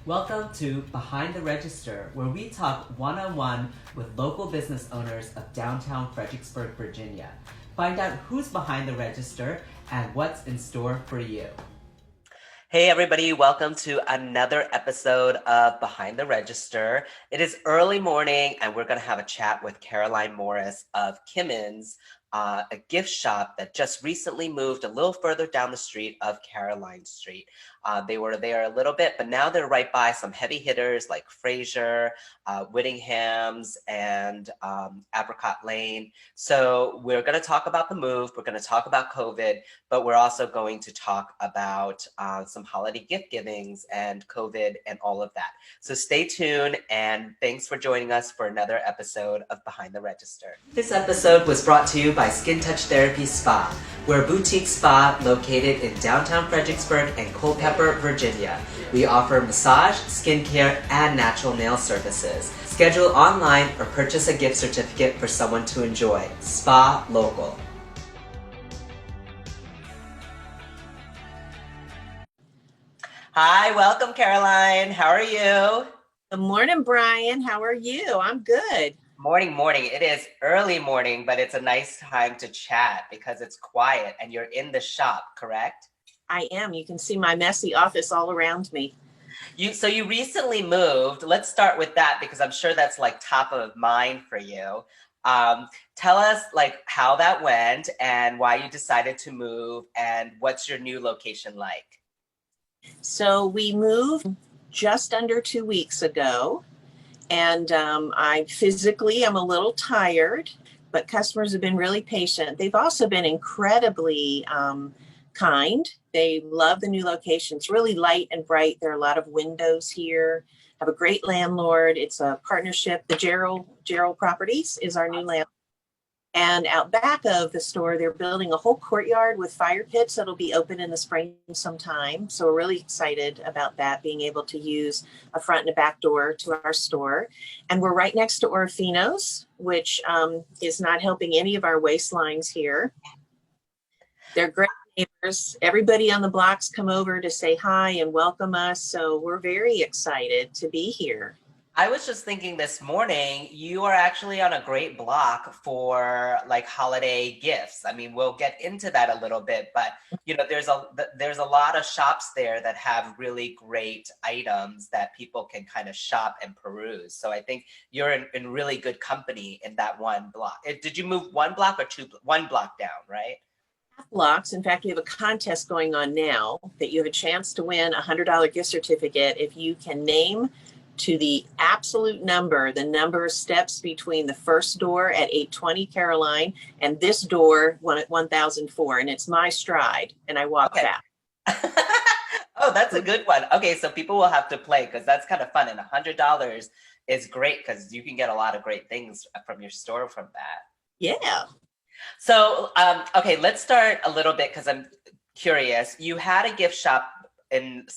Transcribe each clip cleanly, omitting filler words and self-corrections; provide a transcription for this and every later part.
Welcome to Behind the Register, where we talk one-on-one with local business owners of downtown Fredericksburg, Virginia. Find out who's behind the register and what's in store for you. Hey everybody, welcome to another episode of Behind the Register. It is early morning and we're going to have a chat with Caroline Morris of Kimmans, a gift shop that just recently moved a little further down the street of Caroline Street. They were there a little bit, but now they're right by some heavy hitters like Fraser, Whittingham's, and Apricot Lane. So we're going to talk about the move. We're going to talk about COVID, but we're also going to talk about some holiday gift givings and COVID and all of that. So stay tuned, and thanks for joining us for another episode of Behind the Register. This episode was brought to you by Skin+Touch Therapy Spa. We're a boutique spa located in downtown Fredericksburg and Culpeper, Virginia. We offer massage, skincare, and natural nail services. Schedule online or purchase a gift certificate for someone to enjoy. Spa Local. Hi, welcome Caroline. How are you? Good morning, Brian. How are you? I'm good. Morning. It is early morning, but it's a nice time to chat because it's quiet and you're in the shop, correct? I am. You can see my messy office all around me. So you recently moved. Let's start with that because I'm sure that's like top of mind for you. Tell us like how that went and why you decided to move and what's your new location like? So we moved just under 2 weeks ago, and I'm a little tired, but customers have been really patient. They've also been incredibly kind. They love the new location. It's really light and bright. There are a lot of windows here. Have a great landlord. It's a partnership. The Gerald Properties is our new landlord. And out back of the store, they're building a whole courtyard with fire pits that'll be open in the spring sometime. So we're really excited about that, being able to use a front and a back door to our store. And we're right next to Orofino's, which is not helping any of our waistlines here. They're great neighbors. Everybody on the blocks come over to say hi and welcome us. So we're very excited to be here. I was just thinking this morning, you are actually on a great block for like holiday gifts. I mean, we'll get into that a little bit, but you know, there's a lot of shops there that have really great items that people can kind of shop and peruse. So I think you're in really good company in that one block. Did you move one block or one block down, right? Blocks. In fact, we have a contest going on now that you have a chance to win a $100 gift certificate if you can name to the absolute number, the number of steps between the first door at 820 Caroline and this door at 1004. And it's my stride. And I walk back. Oh, that's a good one. Okay, so people will have to play because that's kind of fun. And $100 is great because you can get a lot of great things from your store from that. Yeah. So, okay, let's start a little bit because I'm curious. You had a gift shop in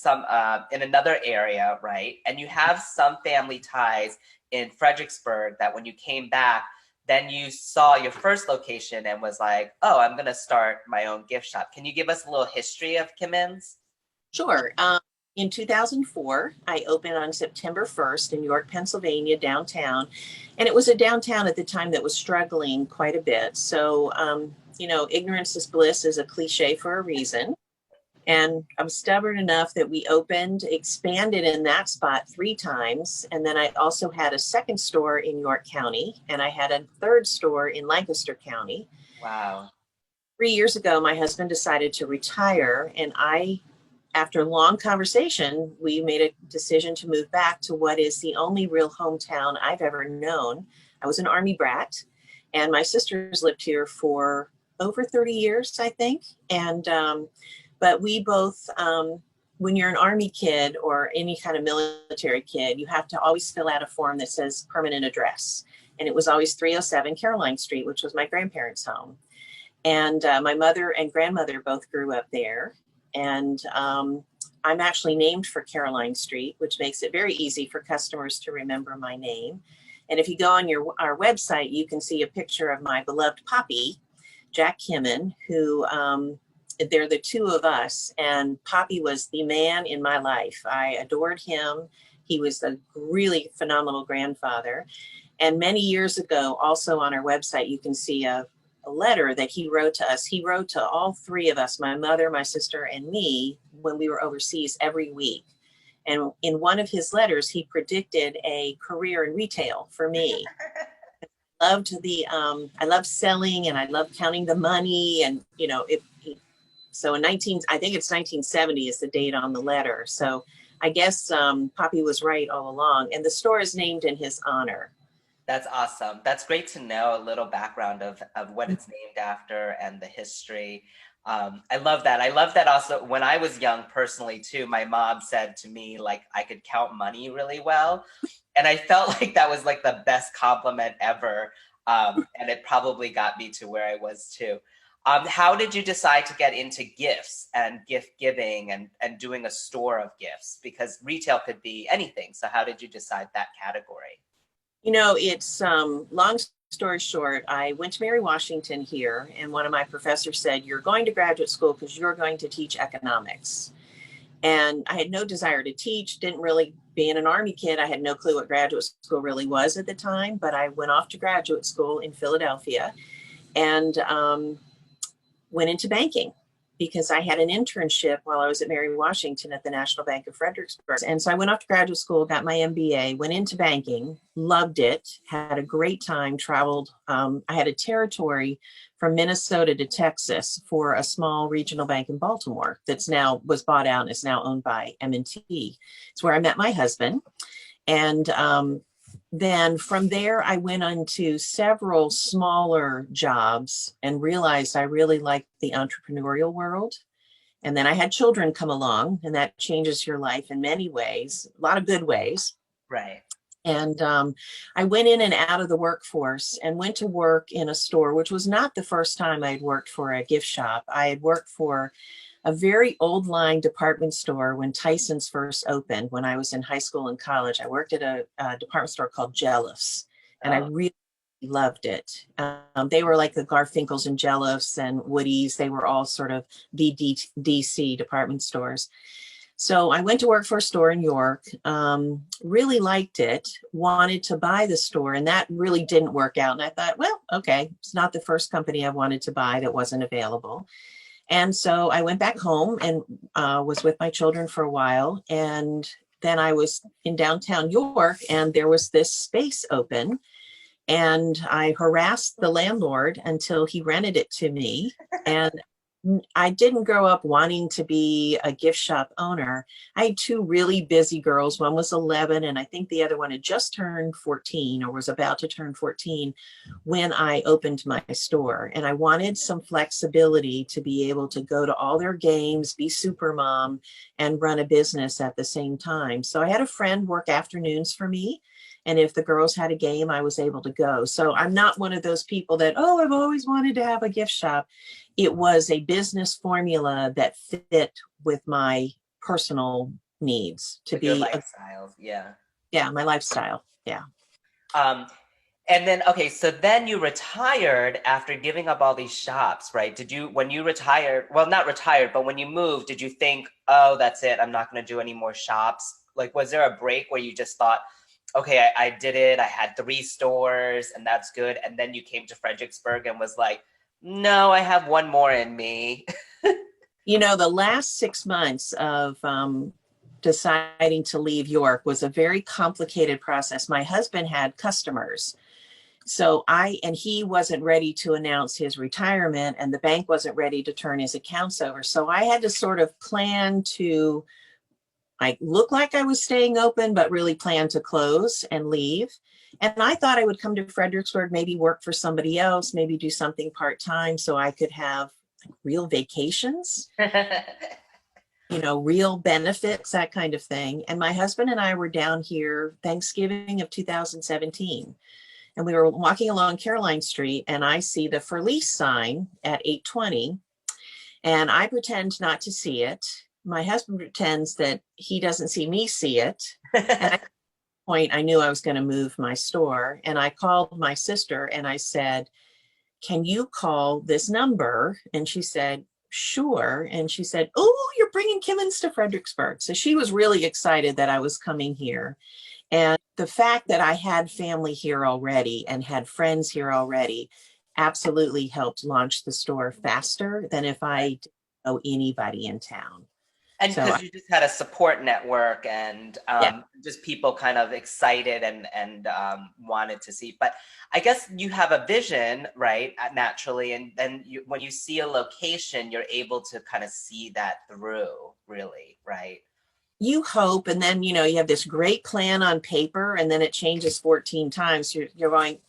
another area, right? And you have some family ties in Fredericksburg that when you came back, then you saw your first location and was like, oh, I'm going to start my own gift shop. Can you give us a little history of Kimmans? Sure. In 2004, I opened on September 1st in York, Pennsylvania, downtown. And it was a downtown at the time that was struggling quite a bit. So, ignorance is bliss is a cliche for a reason. And I'm stubborn enough that we expanded in that spot 3 times. And then I also had a second store in York County, and I had a third store in Lancaster County. Wow. 3 years ago, my husband decided to retire, and after long conversation, we made a decision to move back to what is the only real hometown I've ever known. I was an Army brat, and my sisters lived here for over 30 years, I think. And but we both, when you're an Army kid or any kind of military kid, you have to always fill out a form that says permanent address. And it was always 307 Caroline Street, which was my grandparents' home. And my mother and grandmother both grew up there. And I'm actually named for Caroline Street, which makes it very easy for customers to remember my name. And if you go on our website, you can see a picture of my beloved Poppy, Jack Kimman, who they're the two of us. And Poppy was the man in my life. I adored him. He was a really phenomenal grandfather. And many years ago, also on our website, you can see a letter that he wrote to us. He wrote to all three of us, my mother, my sister, and me, when we were overseas every week. And in one of his letters, he predicted a career in retail for me. I love selling, and I love counting the money. And, so I think it's 1970 is the date on the letter. So I guess Poppy was right all along. And the store is named in his honor. That's awesome. That's great to know a little background of what it's named after and the history. I love that. I love that also when I was young personally too, my mom said to me, like, I could count money really well. And I felt like that was like the best compliment ever. And it probably got me to where I was too. How did you decide to get into gifts and gift giving and doing a store of gifts? Because retail could be anything. So how did you decide that category? It's long story short, I went to Mary Washington here, and one of my professors said, you're going to graduate school because you're going to teach economics. And I had no desire to teach, didn't really, being an Army kid, I had no clue what graduate school really was at the time, but I went off to graduate school in Philadelphia and went into banking, because I had an internship while I was at Mary Washington at the National Bank of Fredericksburg. And so I went off to graduate school, got my MBA, went into banking, loved it, had a great time, traveled. I had a territory from Minnesota to Texas for a small regional bank in Baltimore was bought out and is now owned by M&T. It's where I met my husband. And then from there, I went on to several smaller jobs and realized I really liked the entrepreneurial world. And then I had children come along, and that changes your life in many ways, a lot of good ways. Right. And I went in and out of the workforce and went to work in a store, which was not the first time I'd worked for a gift shop. I had worked for a very old line department store when Tyson's first opened when I was in high school and college. I worked at a department store called Jelliff's, and I really loved it. They were like the Garfinkels and Jelliff's and Woody's. They were all sort of the DC department stores. So I went to work for a store in York, really liked it, wanted to buy the store, and that really didn't work out. And I thought, well, okay, it's not the first company I wanted to buy that wasn't available. And so I went back home and was with my children for a while. And then I was in downtown York, and there was this space open. And I harassed the landlord until he rented it to me. And I didn't grow up wanting to be a gift shop owner. I had two really busy girls. One was 11, and I think the other one had just turned 14 or was about to turn 14 when I opened my store. And I wanted some flexibility to be able to go to all their games, be super mom, and run a business at the same time. So I had a friend work afternoons for me. And if the girls had a game, I was able to go. So I'm not one of those people that, I've always wanted to have a gift shop. It was a business formula that fit with my personal needs to be your lifestyle. Yeah, my lifestyle. Yeah. And then, okay, so then you retired after giving up all these shops, right? When you retired, well, not retired, but when you moved, did you think, oh, that's it, I'm not going to do any more shops? Like, was there a break where you just thought, okay, I did it, I had 3 stores and that's good. And then you came to Fredericksburg and was like, no, I have one more in me. The last 6 months of deciding to leave York was a very complicated process. My husband had customers. So he wasn't ready to announce his retirement, and the bank wasn't ready to turn his accounts over. So I had to sort of plan to look like I was staying open, but really plan to close and leave. And I thought I would come to Fredericksburg, maybe work for somebody else, maybe do something part-time so I could have real vacations, real benefits, that kind of thing. And my husband and I were down here Thanksgiving of 2017. And we were walking along Caroline Street, and I see the For Lease sign at 820. And I pretend not to see it. My husband pretends that he doesn't see me see it. And at that point, I knew I was going to move my store. And I called my sister and I said, can you call this number? And she said, sure. And she said, oh, you're bringing Kimmans to Fredericksburg. So she was really excited that I was coming here. And the fact that I had family here already and had friends here already absolutely helped launch the store faster than if I didn't know anybody in town. And So because you just had a support network and yeah, just people kind of excited and wanted to see. But I guess you have a vision, right, naturally. And then when you see a location, you're able to kind of see that through, really, right? you hope, and then, you know, you have this great plan on paper and then it changes 14 times. You're going,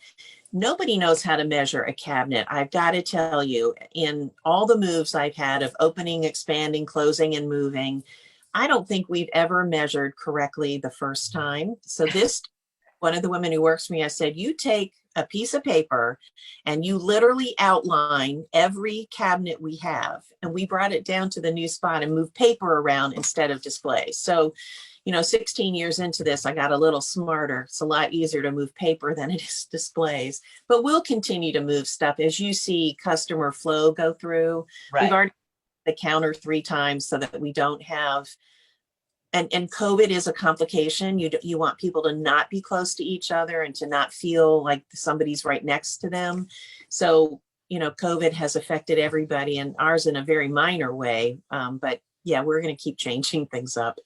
nobody knows how to measure a cabinet. I've got to tell you, in all the moves I've had of opening, expanding, closing, and moving, I don't think we've ever measured correctly the first time. So this, one of the women who works for me, I said, you take a piece of paper and you literally outline every cabinet we have. And we brought it down to the new spot and moved paper around instead of displays. So, you know, 16 years into this, I got a little smarter. It's a lot easier to move paper than it is displays, but we'll continue to move stuff as you see customer flow go through. Right. We've already the counter 3 times so that we don't have, and COVID is a complication. You want people to not be close to each other and to not feel like somebody's right next to them. So, you know, COVID has affected everybody and ours in a very minor way. But yeah, we're going to keep changing things up.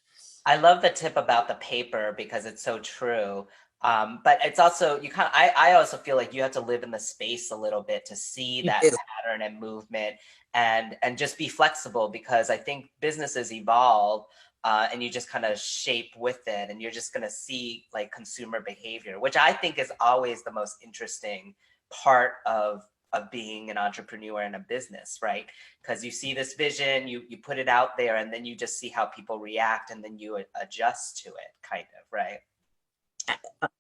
I love the tip about the paper because it's so true. But it's also, I also feel like you have to live in the space a little bit to see that pattern and movement and just be flexible, because I think businesses evolve and you just kind of shape with it, and you're just going to see like consumer behavior, which I think is always the most interesting part of being an entrepreneur in a business, right? Because you see this vision, you put it out there, and then you just see how people react, and then you adjust to it, kind of, right?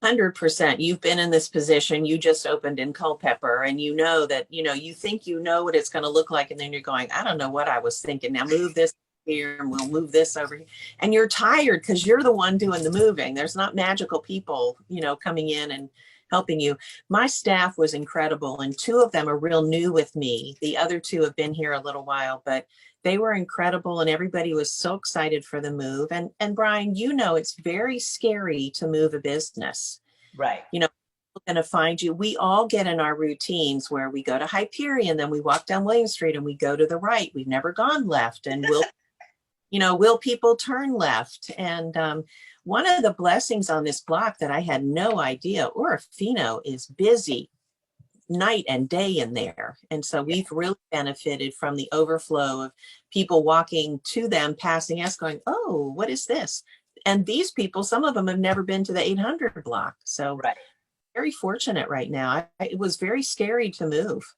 100%. You've been in this position. You just opened in Culpeper, and you know that, you know, you think you know what it's going to look like, and then you're going, I don't know what I was thinking. Now move this here, and we'll move this over here. And you're tired because you're the one doing the moving. There's not magical people, you know, coming in and helping you. My staff was incredible, and 2 of them are real new with me. The other 2 have been here a little while, but they were incredible, and everybody was so excited for the move. And Brian, you know, it's very scary to move a business. Right. You know, going to find you. We all get in our routines where we go to Hyperion, then we walk down William Street and we go to the right. We've never gone left, and will people turn left? And one of the blessings on this block that I had no idea, Orofino is busy night and day in there. And so we've really benefited from the overflow of people walking to them, passing us, going, oh, what is this? And these people, some of them have never been to the 800 block. So right. Very fortunate right now. It was very scary to move.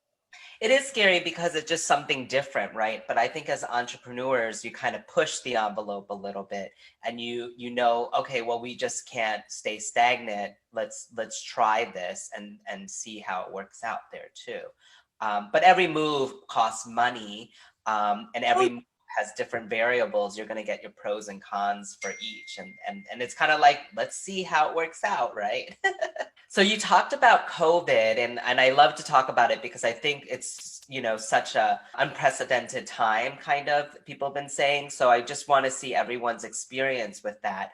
It is scary because it's just something different, right? But I think as entrepreneurs, you kind of push the envelope a little bit, and you know, okay, well, we just can't stay stagnant. Let's try this and see how it works out there too. But every move costs money, and every move has different variables. You're going to get your pros and cons for each, and it's kind of like, let's see how it works out, right? So you talked about COVID, and I love to talk about it because I think it's, you know, such a unprecedented time, kind of, people have been saying. So I just want to see everyone's experience with that.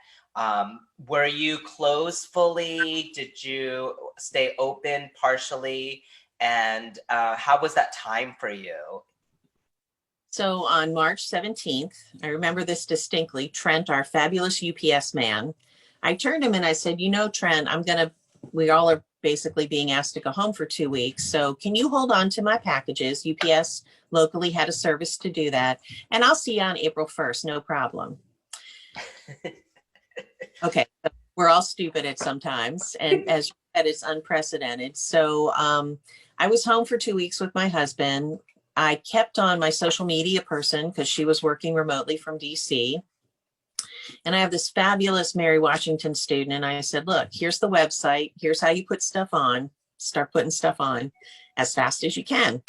Were you closed fully? Did you stay open partially? And how was that time for you? So on March 17th, I remember this distinctly, Trent, our fabulous UPS man, I turned to him and I said, you know, Trent, we all are basically being asked to go home for 2 weeks. So can you hold on to my packages? UPS locally had a service to do that. And I'll see you on April 1st. No problem. Okay. We're all stupid at sometimes. And as you said, it's unprecedented. So I was home for 2 weeks with my husband. I kept on my social media person because she was working remotely from DC. And I have this fabulous Mary Washington student. And I said, look, here's the website. Here's how you put stuff on. Start putting stuff on as fast as you can.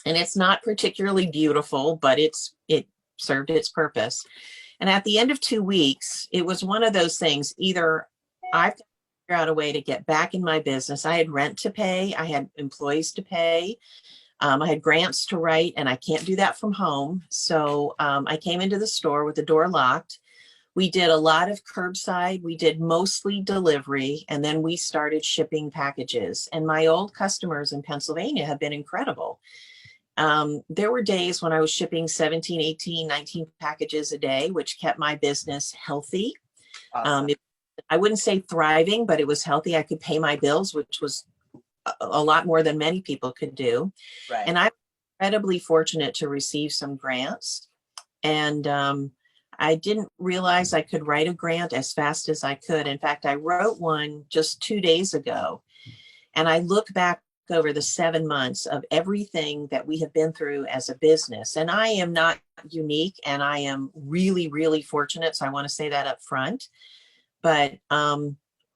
And it's not particularly beautiful, but it served its purpose. And at the end of 2 weeks, it was one of those things, either I've got to figure out a way to get back in my business. I had rent to pay. I had employees to pay. I had grants to write, and I can't do that from home. So I came into the store with the door locked. We did a lot of curbside. We did mostly delivery, and then we started shipping packages. And my old customers in Pennsylvania have been incredible. There were days when I was shipping 17, 18, 19 packages a day, which kept my business healthy. Awesome. I wouldn't say thriving, but it was healthy. I could pay my bills, which was a lot more than many people could do. Right. And I'm incredibly fortunate to receive some grants. And I didn't realize I could write a grant as fast as I could. In fact, I wrote one just 2 days ago. And I look back over the 7 months of everything that we have been through as a business. And I am not unique, and I am really, really fortunate. So I want to say that up front. But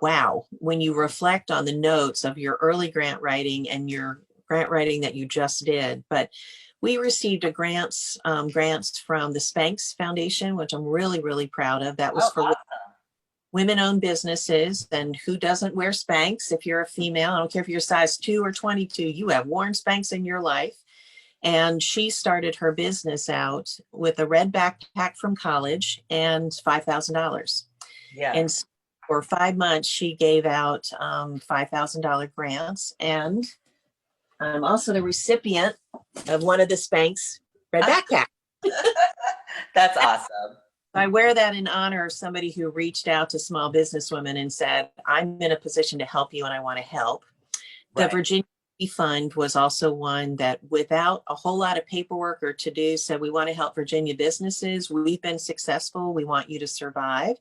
wow, when you reflect on the notes of your early grant writing and your grant writing that you just did, but we received grants from the Spanx Foundation, which I'm really, really proud of. That was for awesome. women-owned businesses. And who doesn't wear Spanx? If you're a female, I don't care if you're size 2 or 22, you have worn Spanx in your life. And she started her business out with a red backpack from college and $5,000. Yeah. And for 5 months, she gave out $5,000 grants. And I'm also the recipient of one of the Spanx red backpacks. That's awesome. I wear that in honor of somebody who reached out to small business women and said, I'm in a position to help you and I want to help. Right. The Virginia Fund was also one that, without a whole lot of paperwork or to do, said, we want to help Virginia businesses. We've been successful. We want you to survive.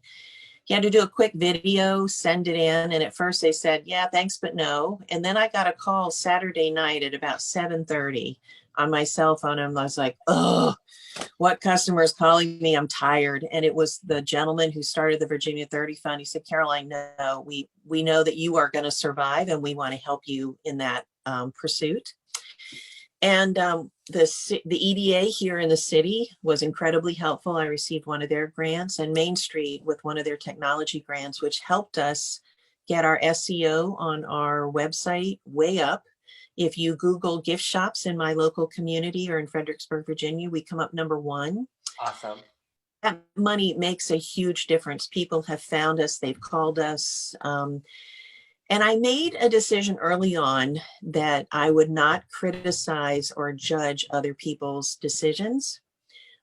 You had to do a quick video, send it in. And at first they said, yeah, thanks, but no. And then I got a call Saturday night at about 7:30 on my cell phone. And I was like, oh, what customer is calling me? I'm tired. And it was the gentleman who started the Virginia 30 Fund. He said, Caroline, no, we know that you are going to survive, and we want to help you in that pursuit. And the EDA here in the city was incredibly helpful. I received one of their grants, and Main Street with one of their technology grants, which helped us get our SEO on our website way up. If you Google gift shops in my local community or in Fredericksburg, Virginia, we come up number 1. Awesome. That money makes a huge difference. People have found us, they've called us. And I made a decision early on that I would not criticize or judge other people's decisions.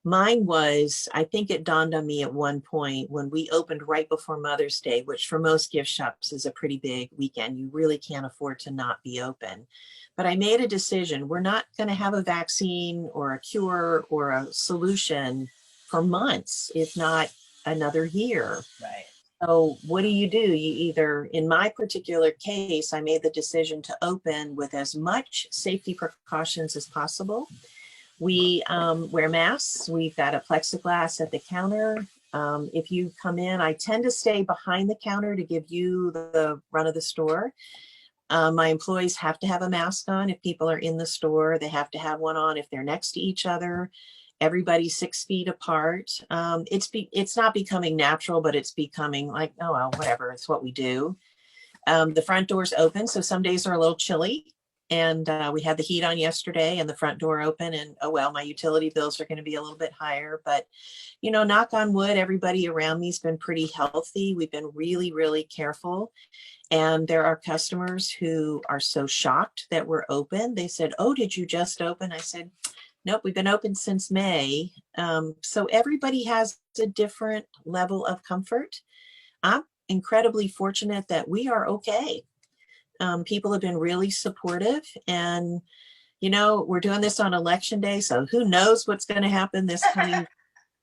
Mine was, I think it dawned on me at one point when we opened right before Mother's Day, which for most gift shops is a pretty big weekend. You really can't afford to not be open. But I made a decision. We're not going to have a vaccine or a cure or a solution for months, if not another year. Right. So what do? You either, in my particular case, I made the decision to open with as much safety precautions as possible. We wear masks. We've got a plexiglass at the counter. If you come in, I tend to stay behind the counter to give you the run of the store. My employees have to have a mask on if people are in the store. They have to have one on if they're next to each other. Everybody's 6 feet apart. It's not becoming natural, but it's becoming like, oh, well, whatever. It's what we do. The front door's open, so some days are a little chilly. And we had the heat on yesterday and the front door open, and oh, well, my utility bills are going to be a little bit higher. But, you know, knock on wood, everybody around me has been pretty healthy. We've been really, really careful. And there are customers who are so shocked that we're open. They said, oh, did you just open? I said, nope, we've been open since May. So everybody has a different level of comfort. I'm incredibly fortunate that we are okay. People have been really supportive, and, you know, we're doing this on election day. So who knows what's going to happen this coming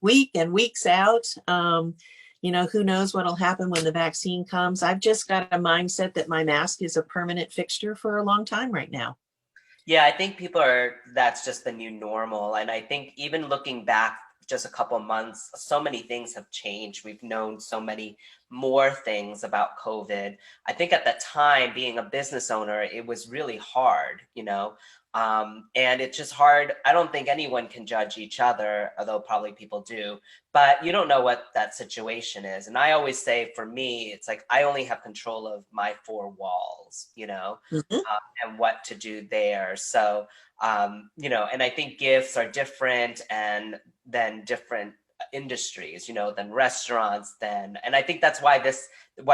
week and weeks out. You know, who knows what'll happen when the vaccine comes. I've just got a mindset that my mask is a permanent fixture for a long time right now. Yeah, I think that's just the new normal. And I think even looking back just a couple of months, so many things have changed. We've known so many more things about COVID. I think at the time, being a business owner, it was really hard, you know, and it's just hard. I don't think anyone can judge each other, although probably people do, but you don't know what that situation is. And I always say, for me, it's like, I only have control of my 4 walls, you know, Mm-hmm. and what to do there. So And I think gifts are different than different industries, than restaurants, and I think that's why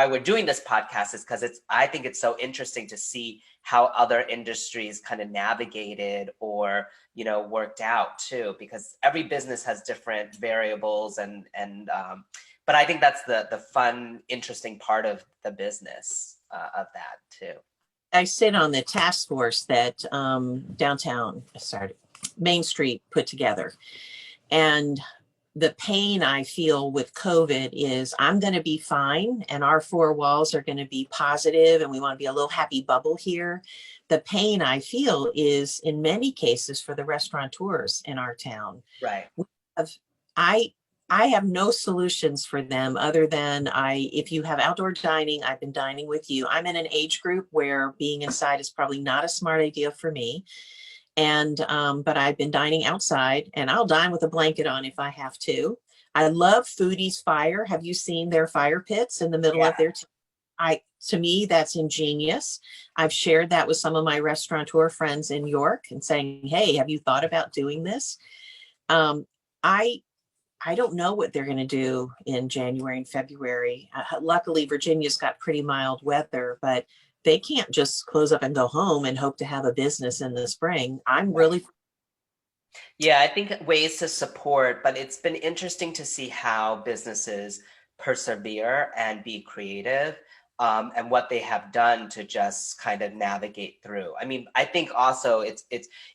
we're doing this podcast, is because I think it's so interesting to see how other industries kind of navigated or, worked out too, because every business has different variables but I think that's the fun, interesting part of the business of that too. I sit on the task force that Main Street put together. And the pain I feel with COVID is I'm going to be fine and our four walls are going to be positive and we want to be a little happy bubble here. The pain I feel is in many cases for the restaurateurs in our town. Right. I have no solutions for them other than if you have outdoor dining, I've been dining with you. I'm in an age group where being inside is probably not a smart idea for me. But I've been dining outside and I'll dine with a blanket on if I have to. I love Foodies Fire. Have you seen their fire pits in the middle of their to me, that's ingenious. I've shared that with some of my restaurateur friends in York and saying, hey, have you thought about doing this? I don't know what they're going to do in January and February. Luckily, Virginia's got pretty mild weather, but they can't just close up and go home and hope to have a business in the spring. Yeah, I think ways to support, but it's been interesting to see how businesses persevere and be creative, and what they have done to just kind of navigate through. I mean, I think also it's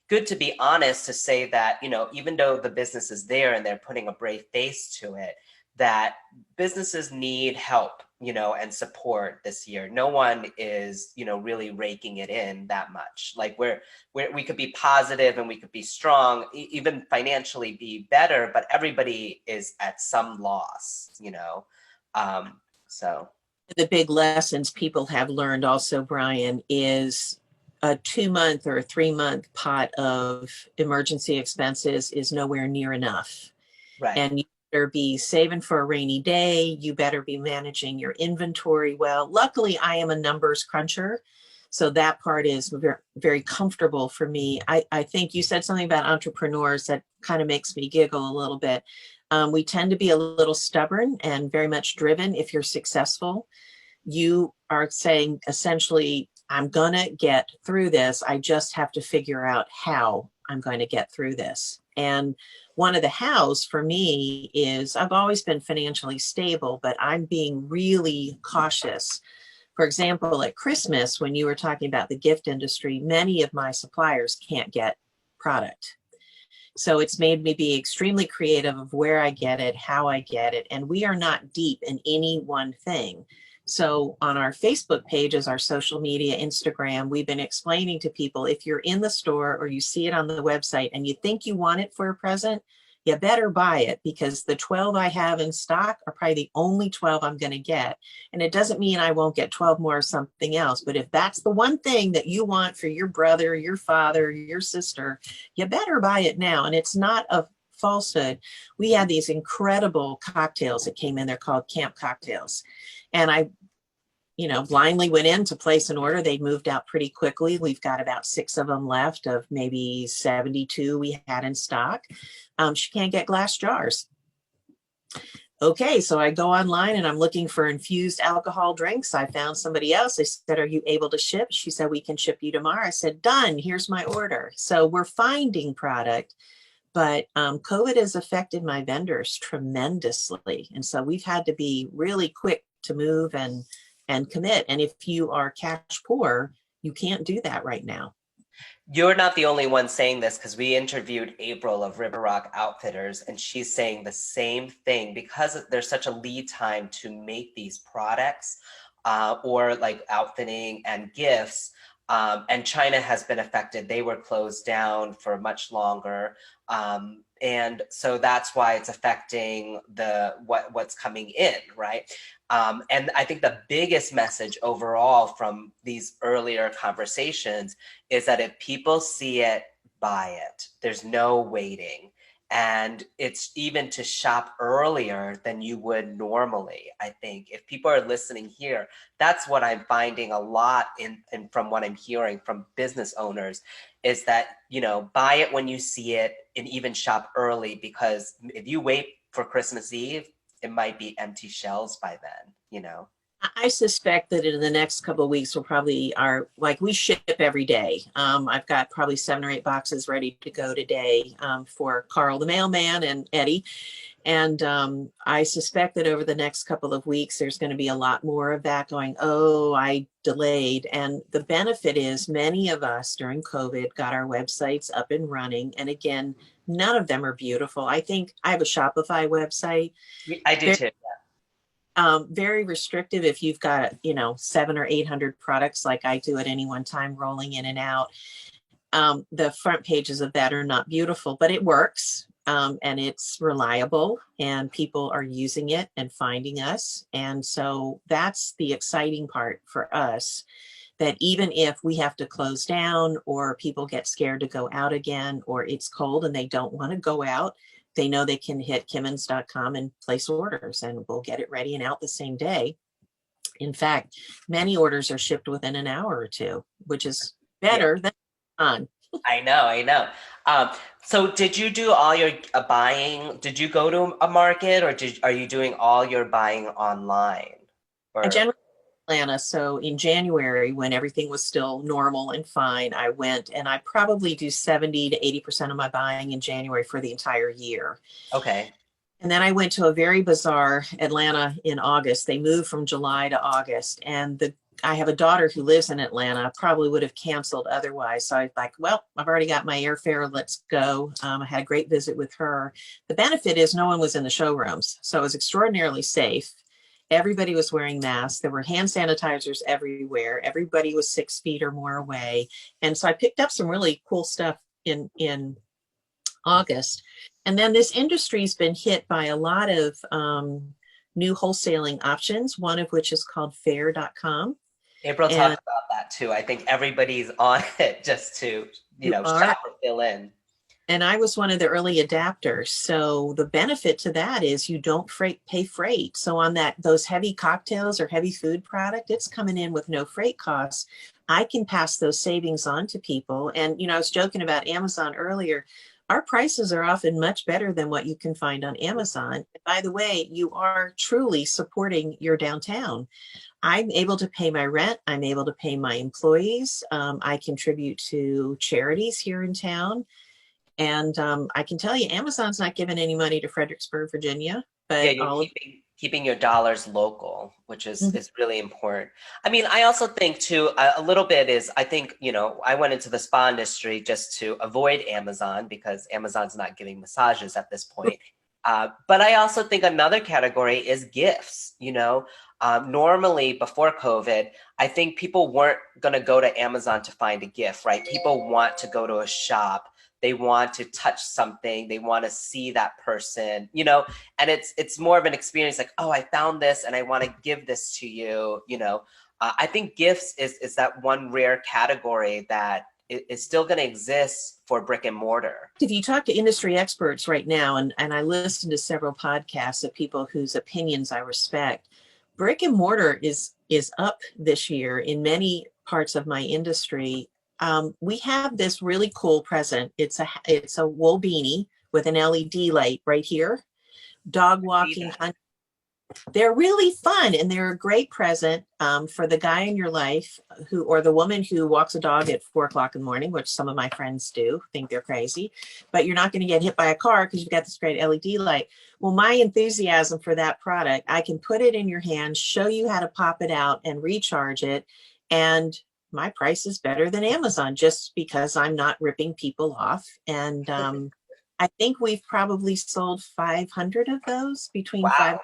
good to be honest to say that, even though the business is there and they're putting a brave face to it, that businesses need help, and support this year. No one is, really raking it in that much. Like we could be positive and we could be strong, even financially be better, but everybody is at some loss, so. The big lessons people have learned also, Brian, is a 2-month or a 3-month pot of emergency expenses is nowhere near enough. Right. And you better be saving for a rainy day. You better be managing your inventory well. Luckily, I am a numbers cruncher. So that part is very, very comfortable for me. I think you said something about entrepreneurs that kind of makes me giggle a little bit. We tend to be a little stubborn and very much driven. If you're successful, you are saying essentially, I'm going to get through this. I just have to figure out how I'm going to get through this. And one of the hows for me is I've always been financially stable, but I'm being really cautious. For example, at Christmas, when you were talking about the gift industry, many of my suppliers can't get product. So it's made me be extremely creative of where I get it, how I get it. And we are not deep in any one thing. So on our Facebook pages, our social media, Instagram, we've been explaining to people, if you're in the store or you see it on the website and you think you want it for a present, you better buy it, because the 12 I have in stock are probably the only 12 I'm going to get. And it doesn't mean I won't get 12 more of something else. But if that's the one thing that you want for your brother, your father, your sister, you better buy it now. And it's not a falsehood. We had these incredible cocktails that came in. They're called camp cocktails. And I blindly went in to place an order. They moved out pretty quickly. We've got about 6 of them left of maybe 72 we had in stock. She can't get glass jars. Okay, so I go online and I'm looking for infused alcohol drinks. I found somebody else. I said, are you able to ship? She said, we can ship you tomorrow. I said, done. Here's my order. So we're finding product. But COVID has affected my vendors tremendously. And so we've had to be really quick to move and commit. And if you are cash poor, you can't do that right now. You're not the only one saying this, because we interviewed April of River Rock Outfitters, and she's saying the same thing, because there's such a lead time to make these products or like outfitting and gifts. And China has been affected. They were closed down for much longer. And so that's why it's affecting what's coming in, right? And I think the biggest message overall from these earlier conversations is that if people see it, buy it. There's no waiting. And it's even to shop earlier than you would normally. I think if people are listening here, that's what I'm finding a lot in from what I'm hearing from business owners is that, buy it when you see it and even shop early, because if you wait for Christmas Eve, it might be empty shelves by then. I suspect that in the next couple of weeks, we'll probably we ship every day. I've got probably 7 or 8 boxes ready to go today for Carl, the mailman, and Eddie. And I suspect that over the next couple of weeks, there's going to be a lot more of that going, oh, I delayed. And the benefit is many of us during COVID got our websites up and running. And again, none of them are beautiful. I think I have a Shopify website. I do too. Very restrictive if you've got, 700 or 800 products like I do at any one time rolling in and out. The front pages of that are not beautiful, but it works. And it's reliable and people are using it and finding us. And so that's the exciting part for us, that even if we have to close down or people get scared to go out again, or it's cold and they don't want to go out, they know they can hit Kimmans.com and place orders and we'll get it ready and out the same day. In fact, many orders are shipped within an hour or two, which is better than on. I know. So did you do all your buying? Did you go to a market, or are you doing all your buying online? I generally Atlanta. So in January, when everything was still normal and fine, I went, and I probably do 70 to 80% of my buying in January for the entire year. Okay. And then I went to a very bizarre Atlanta in August. They moved from July to August, and I have a daughter who lives in Atlanta, probably would have canceled otherwise. So I was like, well, I've already got my airfare. Let's go. I had a great visit with her. The benefit is no one was in the showrooms. So it was extraordinarily safe. Everybody was wearing masks. There were hand sanitizers everywhere. Everybody was 6 feet or more away. And so I picked up some really cool stuff in August. And then this industry's been hit by a lot of new wholesaling options, one of which is called fair.com. April talked about that too. I think everybody's on it just to, shop or fill in. And I was one of the early adapters. So the benefit to that is you don't pay freight. So on those heavy cocktails or heavy food product, it's coming in with no freight costs. I can pass those savings on to people. And, I was joking about Amazon earlier. Our prices are often much better than what you can find on Amazon. By the way, you are truly supporting your downtown. I'm able to pay my rent. I'm able to pay my employees. I contribute to charities here in town. And I can tell you, Amazon's not giving any money to Fredericksburg, Virginia. But you're keeping your dollars local, which is really important. I mean, I also think too, a little bit is, I think, I went into the spa industry just to avoid Amazon because Amazon's not giving massages at this point. But I also think another category is gifts. Normally before COVID, I think people weren't going to go to Amazon to find a gift, right? People want to go to a shop. They want to touch something. They want to see that person, and it's more of an experience like, oh, I found this and I want to give this to you. I think gifts is that one rare category that is still going to exist for brick and mortar. If you talk to industry experts right now, and I listen to several podcasts of people whose opinions I respect, brick and mortar is up this year in many parts of my industry. We have this really cool present. It's a wool beanie with an LED light right here. Dog walking. They're really fun, and they're a great present for the guy in your life or the woman who walks a dog at 4 o'clock in the morning, which some of my friends do, think they're crazy, but you're not going to get hit by a car because you've got this great LED light. Well, my enthusiasm for that product, I can put it in your hand, show you how to pop it out and recharge it. And my price is better than Amazon just because I'm not ripping people off. And I think we've probably sold 500 of those between 500.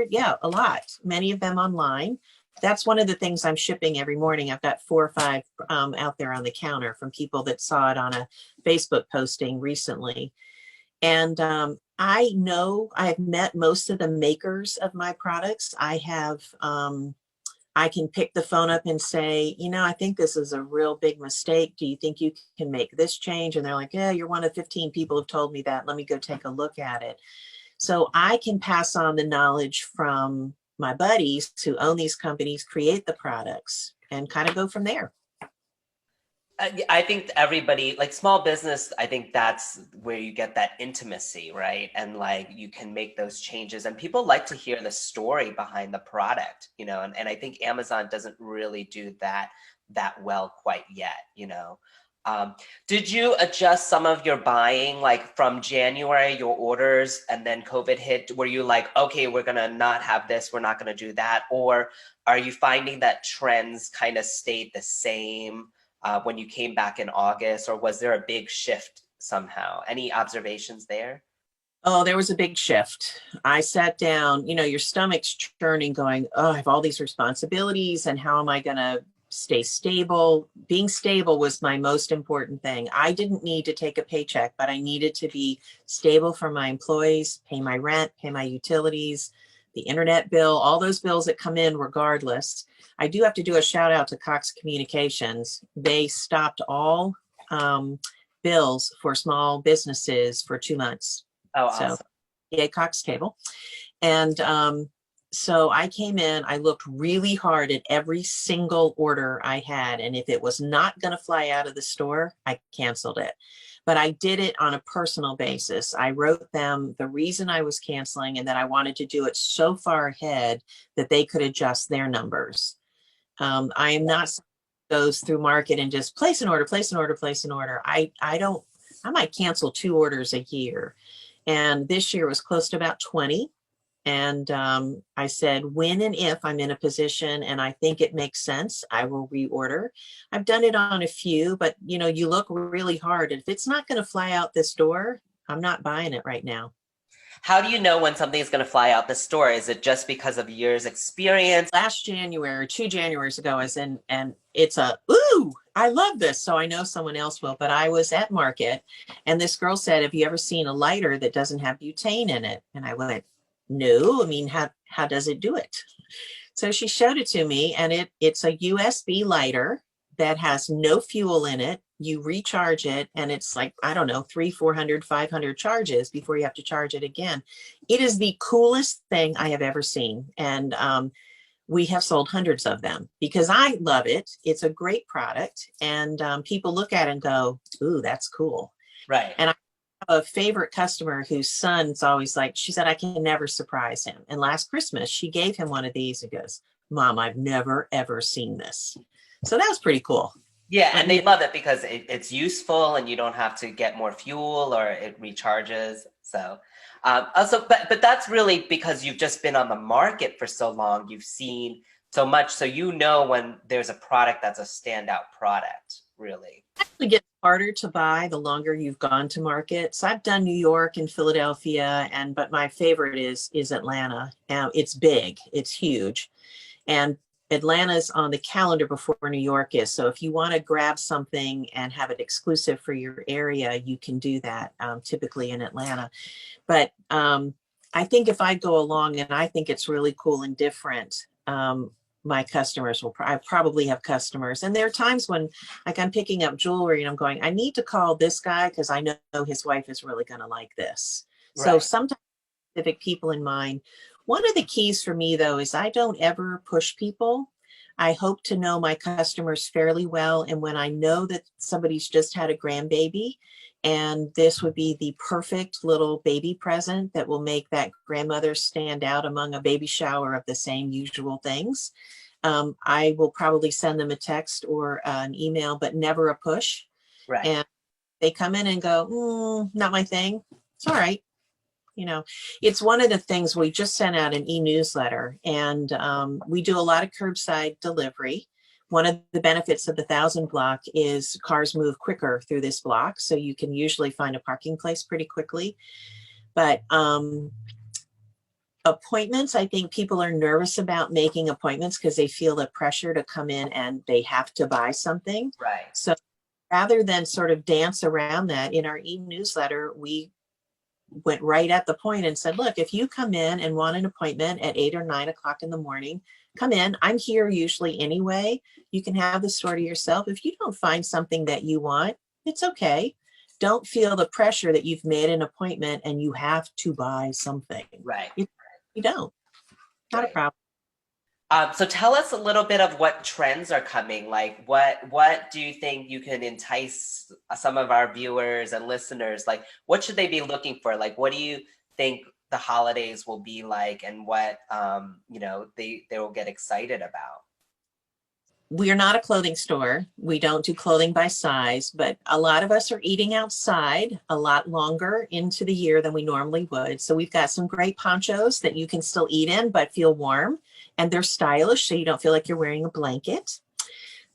Yeah, a lot. Many of them online. That's one of the things I'm shipping every morning. I've got 4 or 5 out there on the counter from people that saw it on a Facebook posting recently. And I know I have met most of the makers of my products. I have I can pick the phone up and say, I think this is a real big mistake. Do you think you can make this change? And they're like, yeah, you're one of 15 people who've told me that. Let me go take a look at it. So I can pass on the knowledge from my buddies who own these companies, create the products, and kind of go from there. I think everybody, like small business, I think that's where you get that intimacy, right? And like you can make those changes, and people like to hear the story behind the product, and I think Amazon doesn't really do that well quite yet. Did you adjust some of your buying, like from January, your orders, and then COVID hit? Were you like, okay, we're gonna not have this, we're not gonna do that? Or are you finding that trends kind of stayed the same when you came back in August, or was there a big shift somehow? Any observations there? Oh, there was a big shift. I sat down, your stomach's churning going, oh, I have all these responsibilities and how am I going to stay stable? Being stable was my most important thing. I didn't need to take a paycheck, but I needed to be stable for my employees, pay my rent, pay my utilities, the internet bill, all those bills that come in regardless. I do have to do a shout out to Cox Communications. They stopped all bills for small businesses for 2 months. Oh, awesome. So, yeah, Cox Cable. And so I came in, I looked really hard at every single order I had. And if it was not going to fly out of the store, I canceled it. But I did it on a personal basis. I wrote them the reason I was canceling and that I wanted to do it so far ahead that they could adjust their numbers. I am not goes through market and just place an order. I might cancel 2 orders a year. And this year was close to about 20. And I said, when and if I'm in a position and I think it makes sense, I will reorder. I've done it on a few, but you look really hard. If it's not going to fly out this door, I'm not buying it right now. How do you know when something is going to fly out the store? Is it just because of years experience? Last January, 2 Januaries ago, I was in, and it's ooh, I love this. So I know someone else will, but I was at market and this girl said, have you ever seen a lighter that doesn't have butane in it? And I went, no, I mean, how does it do it? So she showed it to me, and it's a USB lighter that has no fuel in it. You recharge it and it's like, I don't know, 300, 400, 500 charges before you have to charge it again. It is the coolest thing I have ever seen. And we have sold hundreds of them because I love it. It's a great product. And people look at it and go, ooh, that's cool. Right. And I have a favorite customer whose son's always like, she said, I can never surprise him. And last Christmas, she gave him one of these and goes, Mom, I've never, ever seen this. So that was pretty cool. Yeah, and they love it because it's useful and you don't have to get more fuel or it recharges. So also, but that's really because you've just been on the market for so long. You've seen so much. So when there's a product that's a standout product, really. It actually gets harder to buy the longer you've gone to market. So I've done New York and Philadelphia, but my favorite is Atlanta. It's big, it's huge. And Atlanta's on the calendar before New York is. So if you want to grab something and have it exclusive for your area, you can do that typically in Atlanta. But I think if I go along and I think it's really cool and different, my customers I probably have customers. And there are times when like I'm picking up jewelry and I'm going, I need to call this guy because I know his wife is really going to like this. Right. So sometimes specific people in mind. One of the keys for me, though, is I don't ever push people. I hope to know my customers fairly well. And when I know that somebody's just had a grandbaby and this would be the perfect little baby present that will make that grandmother stand out among a baby shower of the same usual things, I will probably send them a text or an email, but never a push. Right. And they come in and go, not my thing. It's all right. It's one of the things. We just sent out an e-newsletter and we do a lot of curbside delivery. One of the benefits of the 1,000 block is cars move quicker through this block. So you can usually find a parking place pretty quickly. But appointments, I think people are nervous about making appointments because they feel the pressure to come in and they have to buy something. Right. So rather than sort of dance around that, in our e-newsletter, we went right at the point and said, look, if you come in and want an appointment at 8 or 9 o'clock in the morning, come in. I'm here usually anyway. You can have the store to yourself. If you don't find something that you want, it's okay. Don't feel the pressure that you've made an appointment and you have to buy something. Right. You don't. Not a problem. So tell us a little bit of what trends are coming. Like what do you think you can entice some of our viewers and listeners? Like what should they be looking for? Like what do you think the holidays will be like, and what they will get excited about? We are not a clothing store. We don't do clothing by size, but a lot of us are eating outside a lot longer into the year than we normally would. So we've got some great ponchos that you can still eat in, but feel warm, and they're stylish. So you don't feel like you're wearing a blanket.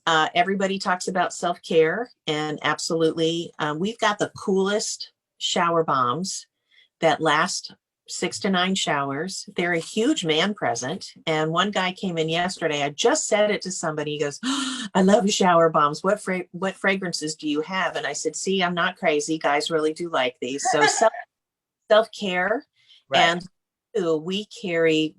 Everybody talks about self-care, and absolutely. We've got the coolest shower bombs that last 6 to 9 showers. They're a huge man present. And one guy came in yesterday. I just said it to somebody. He goes, oh, I love shower bombs. What fragrances do you have? And I said, see, I'm not crazy. Guys really do like these. So self-care. Right. And we carry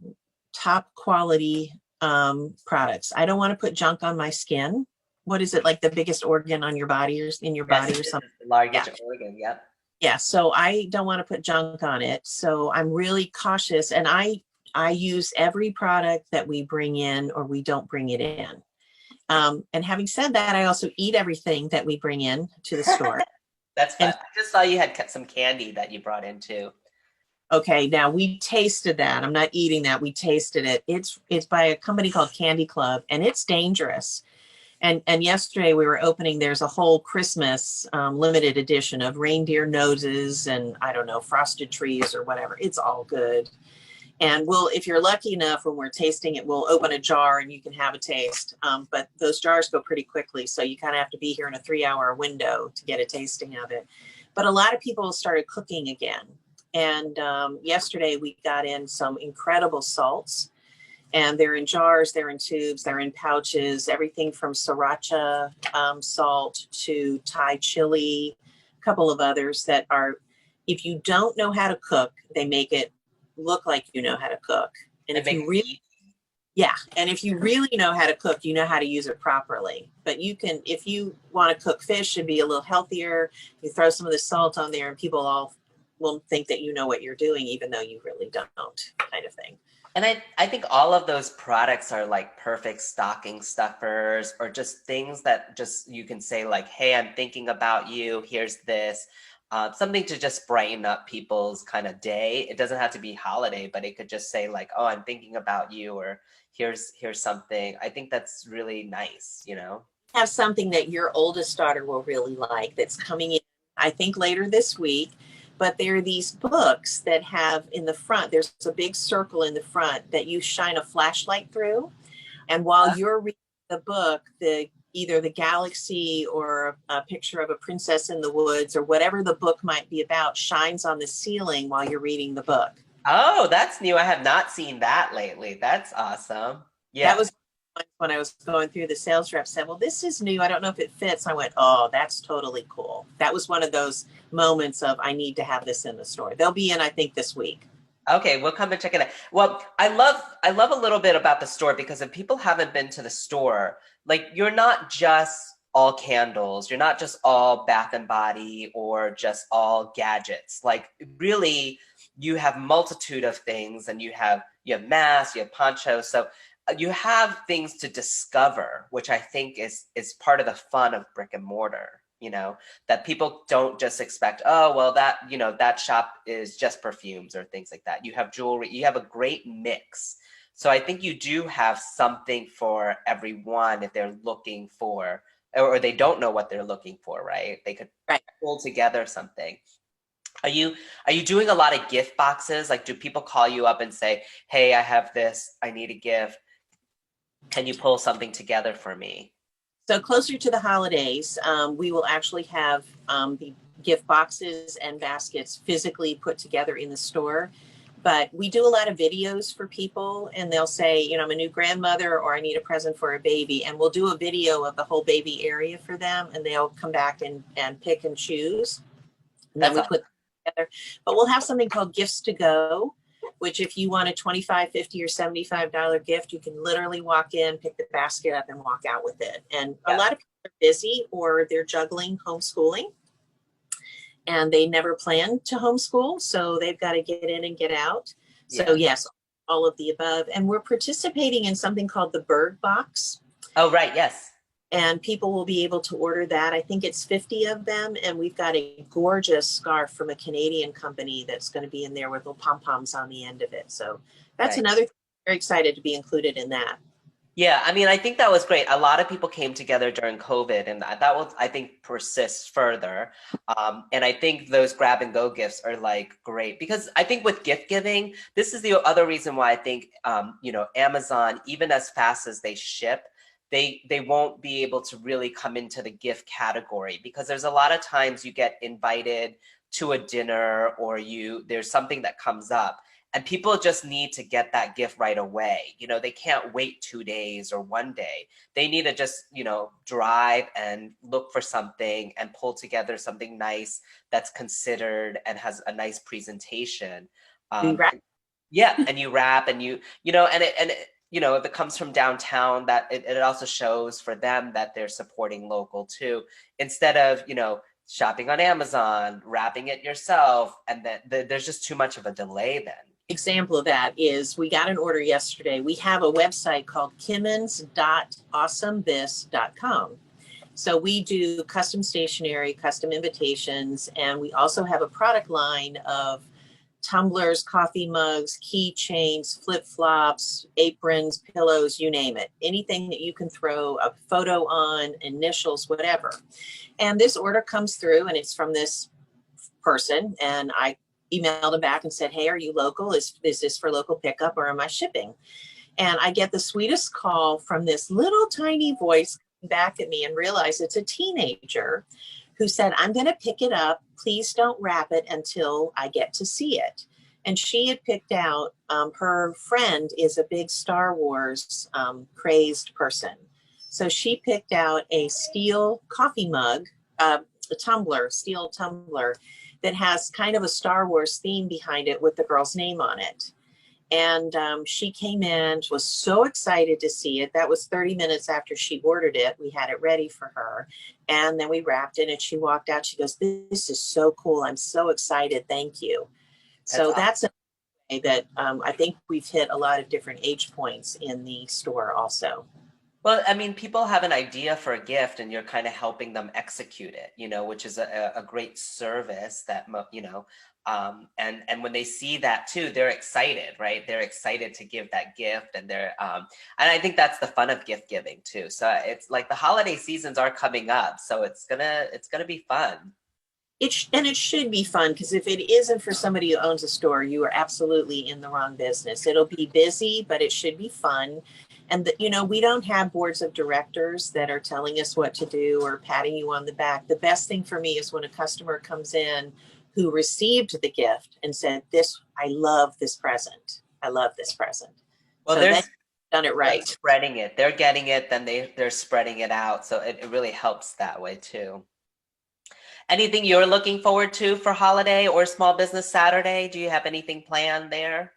top quality products. I don't want to put junk on my skin. What is it, like the biggest organ on your body or in your body or something? The largest organ, yep. Yeah, so I don't want to put junk on it. So I'm really cautious, and I use every product that we bring in or we don't bring it in. And having said that, I also eat everything that we bring in to the store. That's fun. I just saw you had some candy that you brought in too. Okay, now we tasted that. I'm not eating that. We tasted it. It's by a company called Candy Club, and it's dangerous. And yesterday we were opening, there's a whole Christmas limited edition of reindeer noses and I don't know, frosted trees or whatever. It's all good. And if you're lucky enough when we're tasting it, we'll open a jar and you can have a taste. But those jars go pretty quickly. So you kind of have to be here in a 3-hour window to get a tasting of it. But a lot of people started cooking again. And yesterday we got in some incredible salts. And they're in jars, they're in tubes, they're in pouches, everything from sriracha salt to Thai chili, a couple of others that are, if you don't know how to cook, they make it look like you know how to cook. And if you really know how to cook, you know how to use it properly. But you can, if you want to cook fish and be a little healthier, you throw some of the salt on there and people all will think that you know what you're doing, even though you really don't, kind of thing. And I think all of those products are like perfect stocking stuffers, or just things that just you can say like, hey, I'm thinking about you. Here's this. Something to just brighten up people's kind of day. It doesn't have to be holiday, but it could just say like, oh, I'm thinking about you, or here's something. I think that's really nice, you know? Have something that your oldest daughter will really like that's coming in, I think, later this week. But there are these books that have in the front, there's a big circle in the front that you shine a flashlight through. And while you're reading the book, either the galaxy or a picture of a princess in the woods or whatever the book might be about shines on the ceiling while you're reading the book. Oh, that's new. I have not seen that lately. That's awesome. Yeah. That was when I was going through, the sales rep said, well, this is new. I don't know if it fits. I went, oh, that's totally cool. That was one of those moments of, I need to have this in the store. They'll be in, I think, this week. Okay, we'll come and check it out. Well, I love a little bit about the store, because if people haven't been to the store, like, you're not just all candles, you're not just all Bath and Body or just all gadgets. Like, really, you have multitude of things, and you have masks, you have ponchos. So you have things to discover, which I think is part of the fun of brick and mortar, you know, that people don't just expect, oh, well, that, you know, that shop is just perfumes or things like that. You have jewelry, you have a great mix. So I think you do have something for everyone if they're looking for, or they don't know what they're looking for, right? They could pull together something. Are you doing a lot of gift boxes? Like, do people call you up and say, hey, I have this, I need a gift. Can you pull something together for me? So closer to the holidays, we will actually have the gift boxes and baskets physically put together in the store. But we do a lot of videos for people, and they'll say, you know, I'm a new grandmother, or I need a present for a baby. And we'll do a video of the whole baby area for them, and they'll come back and pick and choose. And then we put together. But we'll have something called Gifts to Go, which if you want a $25, $50, or $75 gift, you can literally walk in, pick the basket up, and walk out with it. And a lot of people are busy or they're juggling homeschooling, and they never plan to homeschool, so they've got to get in and get out. So yes, all of the above. And we're participating in something called the Bird Box. Oh, right. Yes. And people will be able to order that. I think it's 50 of them. And we've got a gorgeous scarf from a Canadian company that's going to be in there with little pom-poms on the end of it. So that's another thing. Very excited to be included in that. Yeah, I mean, I think that was great. A lot of people came together during COVID, and that will, I think, persist further. And I think those grab and go gifts are like great, because I think with gift giving, this is the other reason why I think, Amazon, even as fast as they ship, they won't be able to really come into the gift category, because there's a lot of times you get invited to a dinner or there's something that comes up. And people just need to get that gift right away. They can't wait 2 days or 1 day. They need to just, drive and look for something and pull together something nice that's considered and has a nice presentation. Yeah, and you wrap and if it comes from downtown, that it also shows for them that they're supporting local too, instead of, shopping on Amazon, wrapping it yourself, and then there's just too much of a delay then. Example of that is we got an order yesterday. We have a website called Kimmans.awesomethis.com. So we do custom stationery, custom invitations, and we also have a product line of tumblers, coffee mugs, keychains, flip-flops, aprons, pillows, you name it. Anything that you can throw a photo on, initials, whatever. And this order comes through and it's from this person, and I emailed him back and said, hey, are you local? Is this for local pickup or am I shipping? And I get the sweetest call from this little tiny voice back at me and realize it's a teenager who said, I'm going to pick it up. Please don't wrap it until I get to see it. And she had picked out, her friend is a big Star Wars crazed person. So she picked out a steel coffee mug, a steel tumbler, that has kind of a Star Wars theme behind it with the girl's name on it. And she came in, was so excited to see it. That was 30 minutes after she ordered it. We had it ready for her. And then we wrapped it and she walked out. She goes, this is so cool. I'm so excited. Thank you. So that's a way that I think we've hit a lot of different age points in the store also. Well, I mean, people have an idea for a gift and you're kind of helping them execute it, which is a great service that, and when they see that too, they're excited, right? They're excited to give that gift, and and I think that's the fun of gift giving too. So it's like the holiday seasons are coming up, so it's gonna be fun. It should be fun, because if it isn't for somebody who owns a store, you are absolutely in the wrong business. It'll be busy, but it should be fun. And we don't have boards of directors that are telling us what to do or patting you on the back. The best thing for me is when a customer comes in who received the gift and said, I love this present. I love this present. Well, so they've done it right. Spreading it. They're getting it, then they're spreading it out. So it really helps that way too. Anything you're looking forward to for holiday or Small Business Saturday? Do you have anything planned there?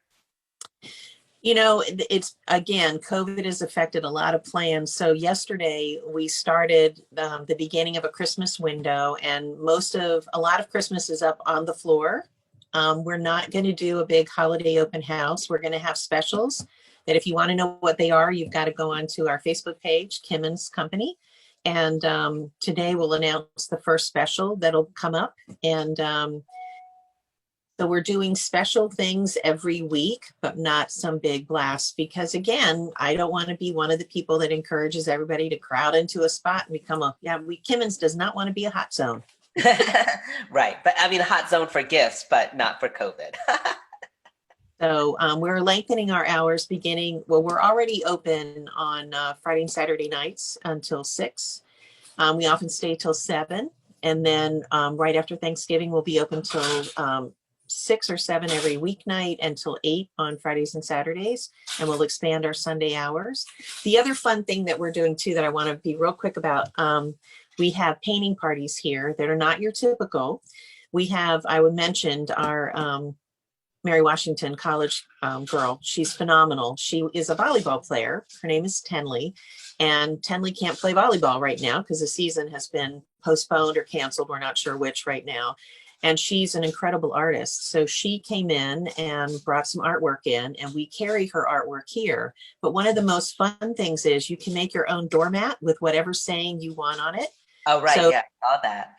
It's, again, COVID has affected a lot of plans. So yesterday we started the beginning of a Christmas window, and a lot of Christmas is up on the floor. We're not going to do a big holiday open house. We're going to have specials that if you want to know what they are, you've got to go onto our Facebook page, Kimmans Company. And today we'll announce the first special that'll come up. And so we're doing special things every week, but not some big blast, because again, I don't want to be one of the people that encourages everybody to crowd into a spot and become Kimmans does not want to be a hot zone. Right. But I mean, a hot zone for gifts, but not for COVID. So we're lengthening our hours we're already open on Friday and Saturday nights until 6. We often stay till 7. And then right after Thanksgiving, we'll be open till 6 or 7 every weeknight until 8 on Fridays and Saturdays. And we'll expand our Sunday hours. The other fun thing that we're doing too, that I want to be real quick about, we have painting parties here that are not your typical. We have, I would mentioned our Mary Washington College girl. She's phenomenal. She is a volleyball player. Her name is Tenley. And Tenley can't play volleyball right now because the season has been postponed or canceled. We're not sure which right now. And she's an incredible artist. So she came in and brought some artwork in, and we carry her artwork here. But one of the most fun things is you can make your own doormat with whatever saying you want on it. Oh, right. So yeah, I saw that.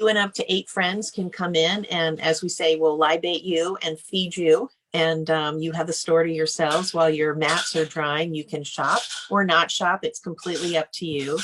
2 and up to 8 friends can come in, and as we say, we'll libate you and feed you. And you have the store to yourselves while your mats are drying. You can shop or not shop. It's completely up to you.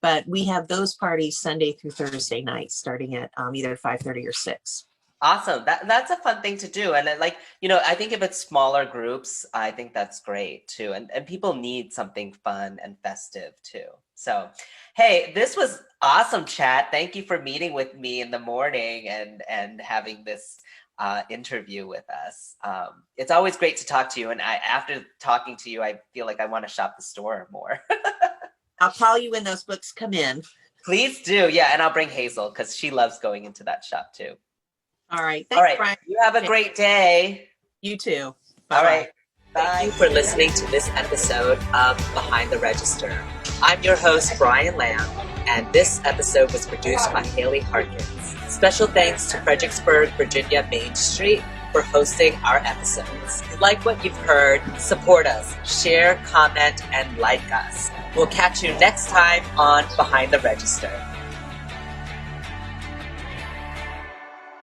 But we have those parties Sunday through Thursday nights, starting at either 5:30 or 6. Awesome. That's a fun thing to do. And like, I think if it's smaller groups, I think that's great too. And people need something fun and festive too. So, hey, this was awesome chat. Thank you for meeting with me in the morning and having this interview with us. It's always great to talk to you. And after talking to you, I feel like I want to shop the store more. I'll call you when those books come in. Please do. Yeah. And I'll bring Hazel because she loves going into that shop too. All right. All right. Brian. You have a great day. You too. Bye-bye. All right. Bye. Thank you for listening to this episode of Behind the Register. I'm your host, Brian Lamb, and this episode was produced by Haley Harkins. Special thanks to Fredericksburg, Virginia Main Street for hosting our episodes. If you like what you've heard, support us, share, comment, and like us. We'll catch you next time on Behind the Register.